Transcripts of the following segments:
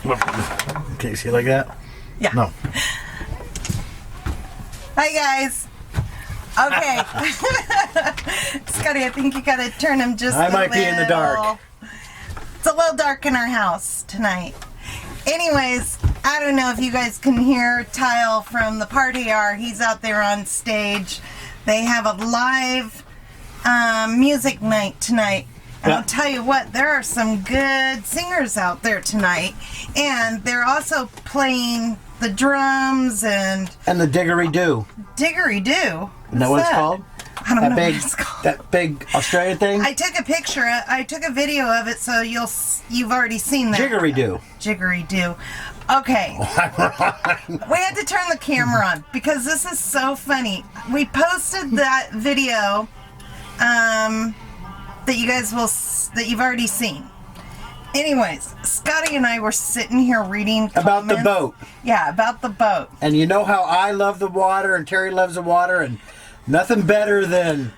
Can you see like that? Yeah. No. Hi, guys. Okay. Scotty, I think you gotta turn him just I might be in the dark. It's a little dark in our house tonight. Anyways, I don't know if you guys can hear Tile from the party hour. He's out there on stage. They have a live music night tonight. And I'll tell you what, there are some good singers out there tonight. And they're also playing the drums and the didgeridoo. Didgeridoo? Isn't that what it's called? I don't know what it's called. That big Australian thing? I took a picture. I took a video of it, so you've already seen that. Didgeridoo. Didgeridoo. Okay. We had to turn the camera on because this is so funny. We posted that video that you've already seen. Anyways, Scotty and I were sitting here reading about the boat. Yeah, about the boat. And you know how I love the water and Terry loves the water, and nothing better than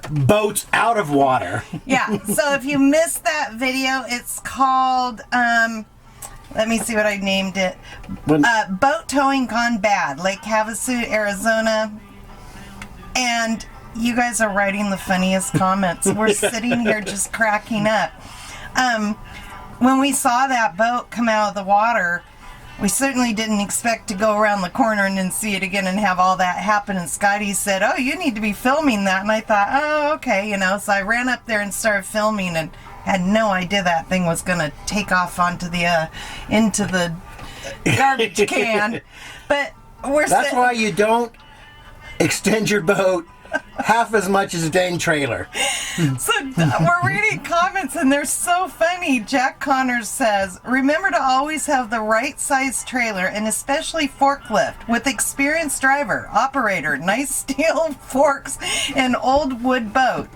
boats out of water. Yeah, so if you missed that video, it's called, let me see what I named it. Boat Towing Gone Bad, Lake Havasu, Arizona. And you guys are writing the funniest comments. We're sitting here just cracking up. When we saw that boat come out of the water, we certainly didn't expect to go around the corner and then see it again and have all that happen. And Scotty said, "Oh, you need to be filming that." And I thought, "Oh, okay," So I ran up there and started filming and had no idea that thing was going to take off onto the into the garbage can. But that's why you don't extend your boat half as much as a dang trailer. So we're reading comments and they're so funny. Jack Connors says, "Remember to always have the right size trailer and especially forklift with experienced driver, operator, nice steel forks, and old wood boat.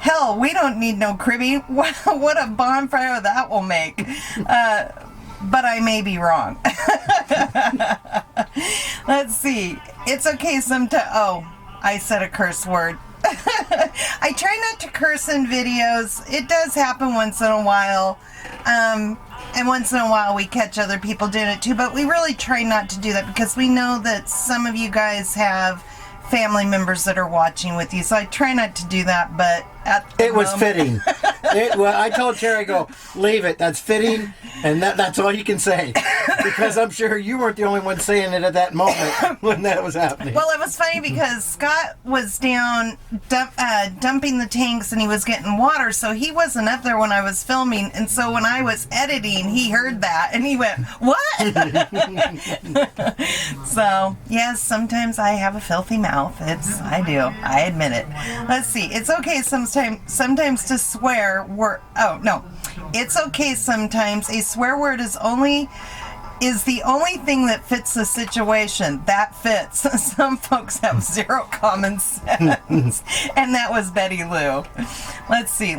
Hell, we don't need no cribbing. What a bonfire that will make." But I may be wrong. Let's see. It's okay sometimes. Oh, I said a curse word. I try not to curse in videos. It does happen once in a while. And once in a while we catch other people doing it too. But we really try not to do that because we know that some of you guys have family members that are watching with you. So I try not to do that. But it was fitting. I told Terry, I go, leave it. That's fitting. And that's all you can say. Because I'm sure you weren't the only one saying it at that moment when that was happening. Well, it was funny because Scott was down dumping the tanks and he was getting water, so he wasn't up there when I was filming. And so when I was editing, he heard that and he went, "What?" So, yes, sometimes I have a filthy mouth. I do. I admit it. Let's see. It's okay sometimes to swear. It's okay sometimes. A swear word is the only thing that fits the situation. That fits. Some folks have zero common sense. And that was Betty Lou. Let's see.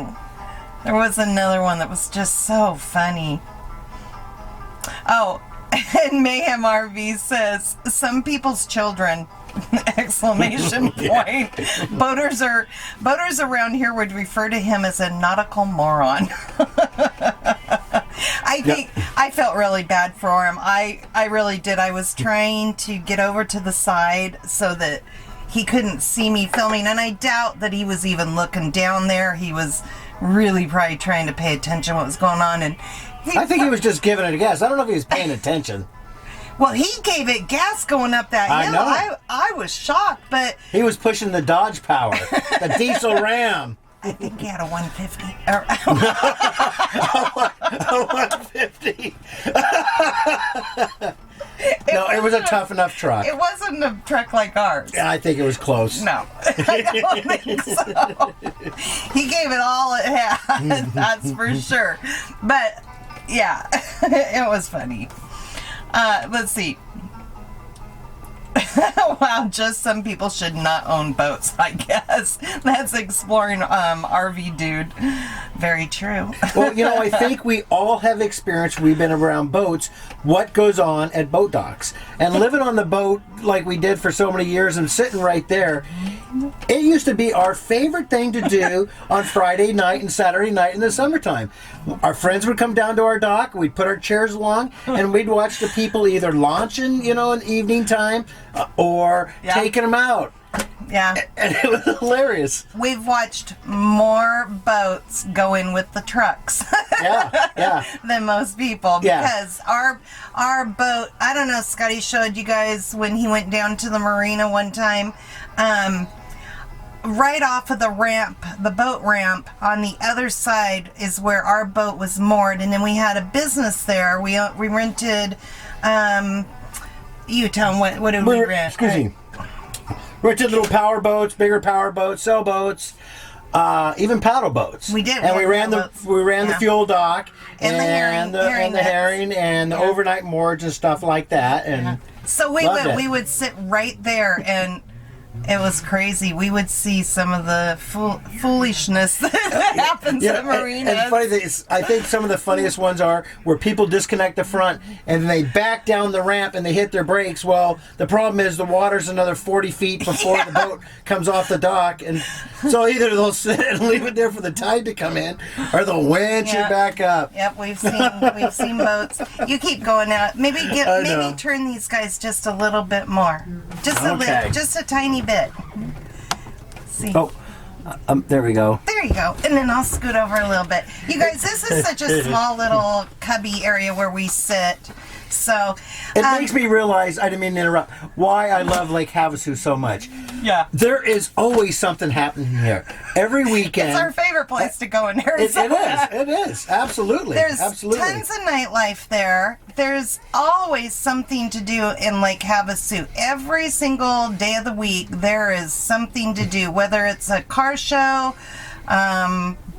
There was another one that was just so funny. Oh, and Mayhem RV says, "Some people's children." Exclamation point. Boaters around here would refer to him as a nautical moron. I felt really bad for him. I really did. I was trying to get over to the side so that he couldn't see me filming, and I doubt that he was even looking down there. He was really probably trying to pay attention to what was going on, and I think he was just giving it a guess. I don't know if he was paying attention. Well, he gave it gas going up that hill. I know. I was shocked, but he was pushing the Dodge Power, the diesel Ram. I think he had a 150. A 150. No, it was a tough enough truck. It wasn't a truck like ours. I think it was close. No, I don't think so. He gave it all it had, that's for sure. But, yeah, it was funny. Let's see. Wow, just some people should not own boats, I guess. That's exploring RV dude. Very true. Well, I think we all have experienced, we've been around boats, what goes on at boat docks. And living on the boat like we did for so many years and sitting right there, It used to be our favorite thing to do on Friday night and Saturday night in the summertime. Our friends would come down to our dock, we'd put our chairs along, and we'd watch the people either launching, in evening time, or taking them out. Yeah. And it was hilarious. We've watched more boats go in with the trucks than most people, because our boat, I don't know, Scotty showed you guys when he went down to the marina one time, right off of the ramp, the boat ramp, on the other side is where our boat was moored, and then we had a business there. We rented, you tell them what did we rent? Excuse me. Rented little power boats, bigger power boats, sailboats, even paddle boats. We did. And we ran the fuel dock and the herring and the overnight moorage and stuff like that. And so we would sit right there, and it was crazy. We would see some of the foolishness that happens at marinas. And funny thing is, I think some of the funniest ones are where people disconnect the front and then they back down the ramp and they hit their brakes. Well, the problem is the water's another 40 feet before the boat comes off the dock, and so either they'll sit and leave it there for the tide to come in, or they'll winch it back up. Yep, we've seen boats. You keep going out. Maybe turn these guys just a little bit more, just a tiny bit. Let's see. Oh, there we go. There you go. And then I'll scoot over a little bit. You guys, this is such a small little cubby area where we sit. So it makes me realize, I didn't mean to interrupt, why I love Lake Havasu so much. Yeah. There is always something happening here. Every weekend. It's our favorite place to go in Arizona. It is. Absolutely. There's tons of nightlife there. There's always something to do in Lake Havasu. Every single day of the week, there is something to do, whether it's a car show,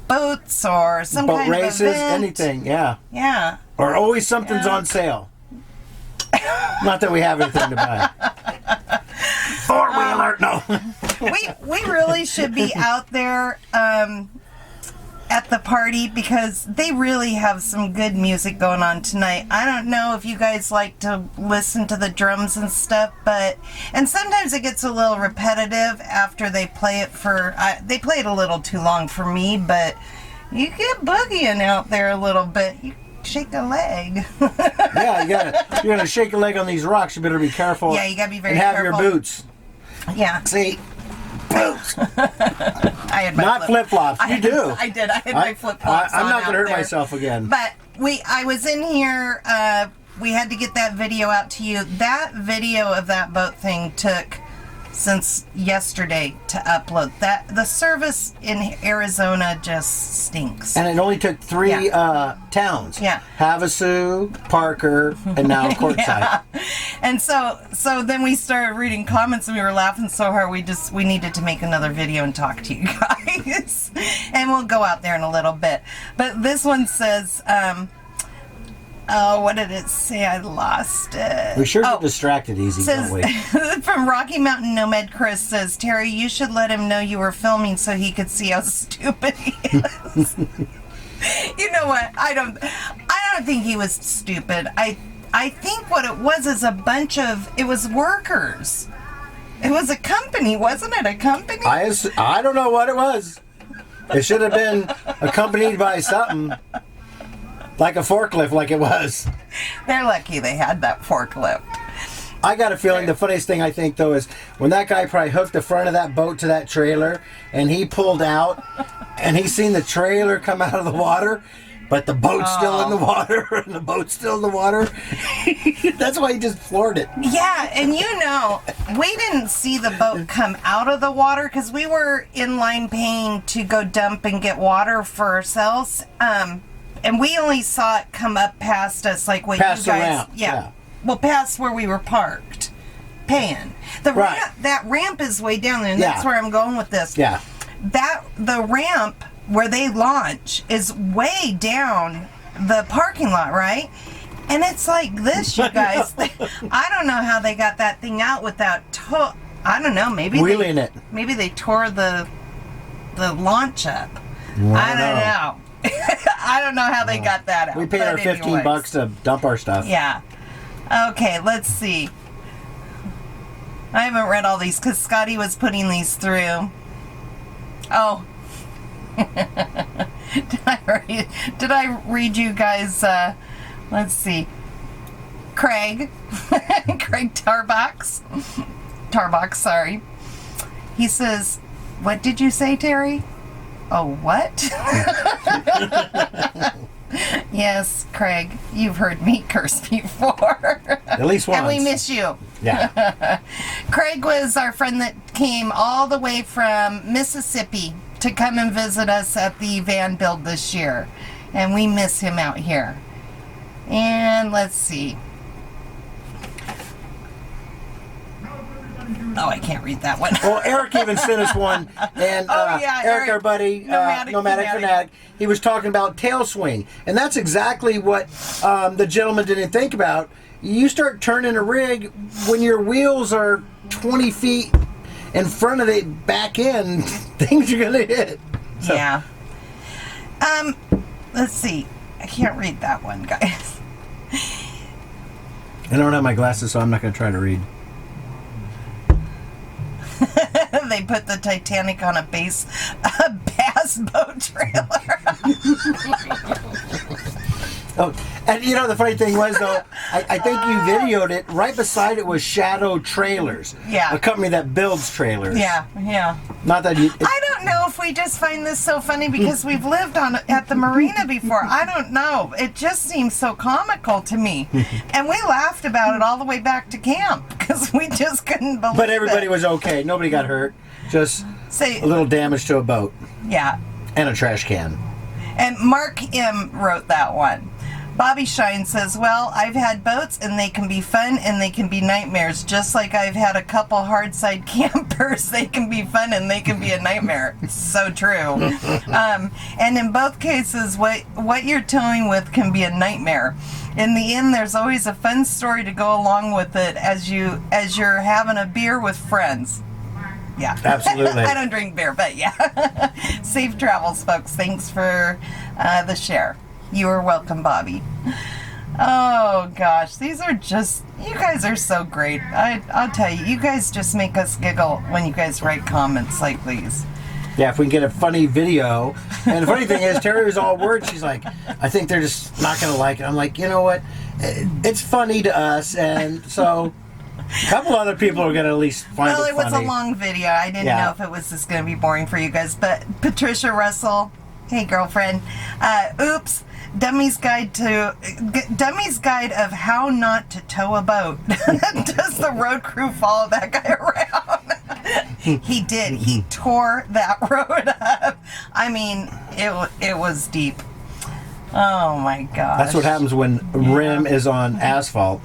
boats, or some boat kind races, of event. Anything, yeah. Yeah. Or always something's on sale. Not that we have anything to buy. Four-wheeler, no. we really should be out there at the party, because they really have some good music going on tonight. I don't know if you guys like to listen to the drums and stuff, and sometimes it gets a little repetitive after they play it they play it a little too long for me, but you get boogieing out there a little bit. You shake a leg. Yeah, you're gonna shake a leg on these rocks. You better be careful. Yeah, you gotta be very careful. careful. And have your boots. Yeah. See, boots. I had my not flip flops. You do. I did. I had my flip flops. I'm not gonna hurt there. myself again. But I was in here. We had to get that video out to you. That video of that boat thing took since yesterday to upload. The service in Arizona just stinks. And it only took 3 towns. Yeah. Havasu, Parker, and now Quartzsite. And so then we started reading comments, and we were laughing so hard we needed to make another video and talk to you guys. And we'll go out there in a little bit. But this one says, what did it say? I lost it. We sure get distracted easy, don't we? From Rocky Mountain Nomad Chris says, Terry, you should let him know you were filming so he could see how stupid he is. You know what? I don't think he was stupid. I think what it was is it was workers. It was a company, wasn't it? A company? I don't know what it was. It should have been accompanied by something. Like a forklift, like it was. They're lucky they had that forklift. I got a feeling the funniest thing I think, though, is when that guy probably hooked the front of that boat to that trailer, and he pulled out, and he seen the trailer come out of the water, but the boat's still in the water, and the boat's still in the water. That's why he just floored it. Yeah, and we didn't see the boat come out of the water, because we were in line paying to go dump and get water for ourselves. And we only saw it come up past us, like what past you guys... the ramp. Yeah. Well, past where we were parked, paying. That ramp is way down there, and that's where I'm going with this. Yeah. The ramp where they launch is way down the parking lot, right? And it's like this, you guys. I don't know how they got that thing out without... I don't know, maybe wheeling it. Maybe they tore the launch up. I don't know. I don't know how they got that out. We paid our $15 to dump our stuff. Yeah. Okay, let's see. I haven't read all these because Scotty was putting these through. Oh. Did I read you guys, let's see. Craig. Craig Tarbox, sorry. He says, what did you say, Terry? Oh, what? Yes, Craig, you've heard me curse before. At least once. And we miss you. Yeah. Craig was our friend that came all the way from Mississippi to come and visit us at the van build this year. And we miss him out here. And let's see. Oh, I can't read that one. Well, Eric even sent us one, and Eric, our buddy, Nomadic Fanatic, he was talking about tail swing, and that's exactly what the gentleman didn't think about. You start turning a rig when your wheels are 20 feet in front of it, back in, things are going to hit. So. Yeah. Let's see. I can't read that one, guys. I don't have my glasses, so I'm not going to try to read. They put the Titanic on a bass boat trailer. Oh, and you know the funny thing was though, I think you videoed it. Right beside it was Shadow Trailers. Yeah. A company that builds trailers. Yeah. Not that you. I don't know if we just find this so funny because we've lived at the marina before. I don't know. It just seems so comical to me. And we laughed about it all the way back to camp because we just couldn't believe it. But everybody was okay. Nobody got hurt. Just a little damage to a boat. Yeah. And a trash can. And Mark M. wrote that one. Bobby Shine says, well, I've had boats and they can be fun and they can be nightmares. Just like I've had a couple hard side campers. They can be fun and they can be a nightmare. So true. And in both cases, what you're towing with can be a nightmare. In the end, there's always a fun story to go along with it as you're having a beer with friends. Yeah. Absolutely. I don't drink beer, but yeah. Safe travels, folks. Thanks for the share. You are welcome, Bobby. Oh, gosh. These are just... You guys are so great. I'll tell you. You guys just make us giggle when you guys write comments like these. Yeah, if we can get a funny video. And the funny thing is, Terry was all worried. She's like, I think they're just not going to like it. I'm like, you know what? It's funny to us. And so... A couple other people are going to at least find it funny. Well, it was a long video. I didn't know if it was just going to be boring for you guys. But Patricia Russell, hey, girlfriend. Oops. Dummy's Guide of How Not to Tow a Boat. Does the road crew follow that guy around? He did. He tore that road up. I mean, it was deep. Oh, my gosh. That's what happens when rim is on asphalt.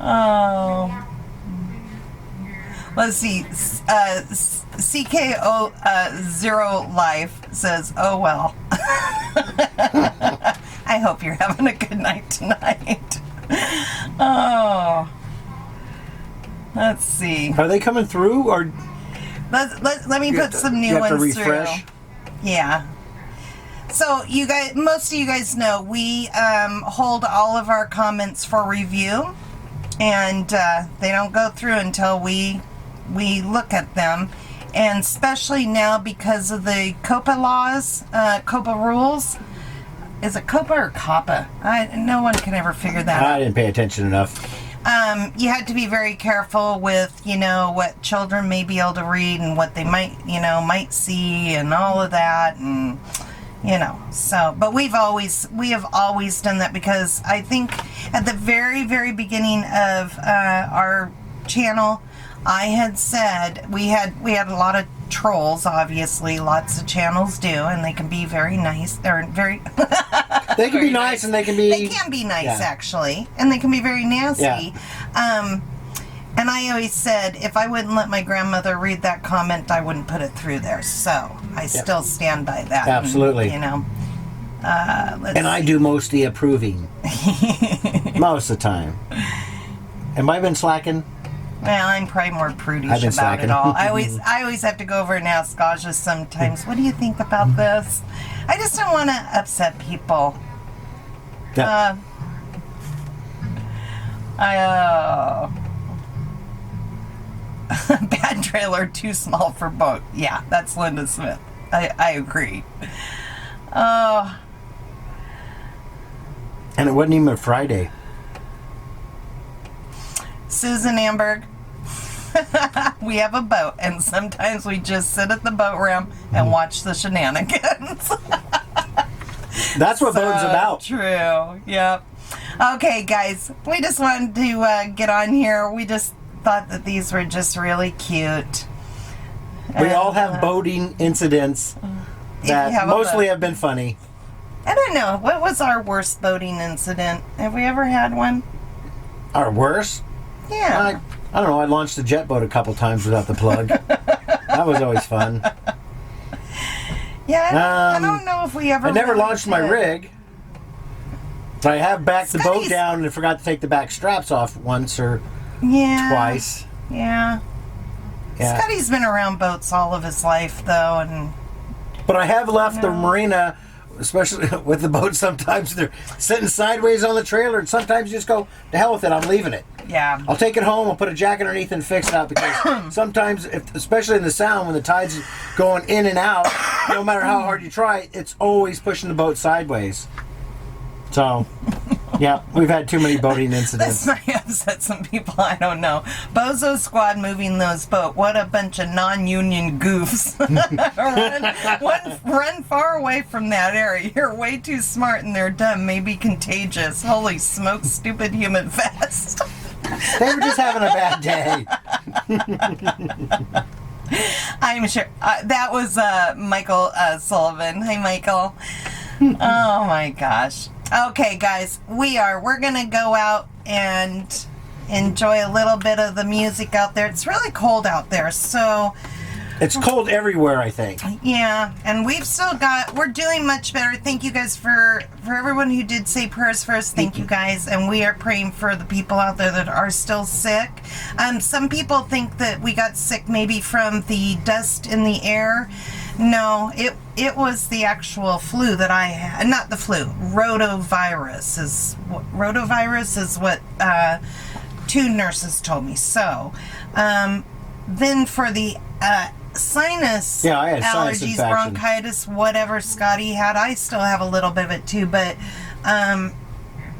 Oh. Let's see. CKO Zero Life says, oh well. I hope you're having a good night tonight. Oh. Let's see. Are they coming through or? Let me put some new ones through. Yeah. So you guys, most of you guys know we hold all of our comments for review, and they don't go through until we look at them, and especially now because of the COPA laws, COPA rules. Is it COPA or COPA? No one can ever figure that out. I didn't pay attention enough. You had to be very careful with, what children may be able to read and what they might see and all of that, and so, but we have always done that because I think at the very, very beginning of our channel, I had said we had a lot of trolls. Obviously, lots of channels do, and they can be very nice. They're very. They can be nice, and they can be. They can be nice, actually, and they can be very nasty. Yeah. And I always said if I wouldn't let my grandmother read that comment, I wouldn't put it through there. So I still stand by that. Absolutely. And, I do most of the approving. Most of the time. Am I been slacking? Well, I'm probably more prudish about it all. I always have to go over and ask Aja sometimes, what do you think about this? I just don't want to upset people. Yeah. quad trailer too small for boat. Yeah, that's Linda Smith. I agree. Oh. And it wasn't even a Friday. Susan Amberg. We have a boat, and sometimes we just sit at the boat ramp and watch the shenanigans. That's what boating's about. True. Yep. Okay, guys, we just wanted to get on here. We just thought that these were just really cute. We all have boating incidents that mostly have been funny. I don't know. What was our worst boating incident? Have we ever had one? Our worst? Yeah. I don't know. I launched a jet boat a couple times without the plug. That was always fun. Yeah, I don't know if we ever. I never really launched my did. rig. But I have backed the boat Scotty's- down and forgot to take the back straps off once or twice. Yeah. Yeah. Scotty's been around boats all of his life, though, and But I have left the marina, especially with the boat. Sometimes they're sitting sideways on the trailer, and sometimes you just go, to hell with it, I'm leaving it. yeah. I'll take it home, I'll put a jacket underneath and fix it out, because sometimes, especially in the Sound, when the tide's going in and out, no matter how hard you try, it's always pushing the boat sideways. So, yeah, we've had too many boating incidents. This might upset some people, I don't know. Bozo Squad moving those boat. What a bunch of non-union goofs. run far away from that area. You're way too smart and they're dumb. Maybe contagious. Holy smoke, stupid human fest. They were just having a bad day. I'm sure. That was Michael Sullivan. Hi, Michael. Oh, my gosh. Okay, guys, we're going to go out and enjoy a little bit of the music out there. It's really cold out there, so It's cold everywhere, I think. yeah, and we're doing much better. Thank you guys for everyone who did say prayers for us. Thank you guys, and we are praying for the people out there that are still sick. Some people think that we got sick maybe from the dust in the air. No, it was the actual flu that I had. Not the flu. Rotavirus is what 2 nurses told me. So, then for the sinus Yeah, I had sinus allergies, infection. bronchitis, whatever Scotty had, I still have a little bit of it too. But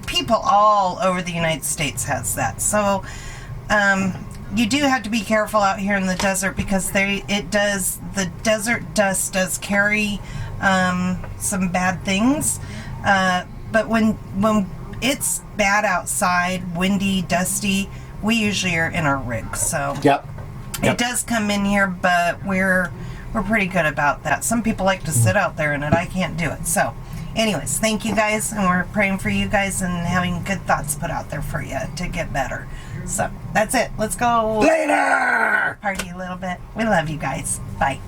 people all over the United States has that. So, you do have to be careful out here in the desert, because the desert dust does carry some bad things. But when it's bad outside, windy, dusty, we usually are in our rig. So Yep. it does come in here, but we're pretty good about that. Some people like to sit out there in it. I can't do it. So anyways, thank you guys, and we're praying for you guys and having good thoughts put out there for you to get better. So that's it. Let's go Later! party a little bit. We love you guys. Bye.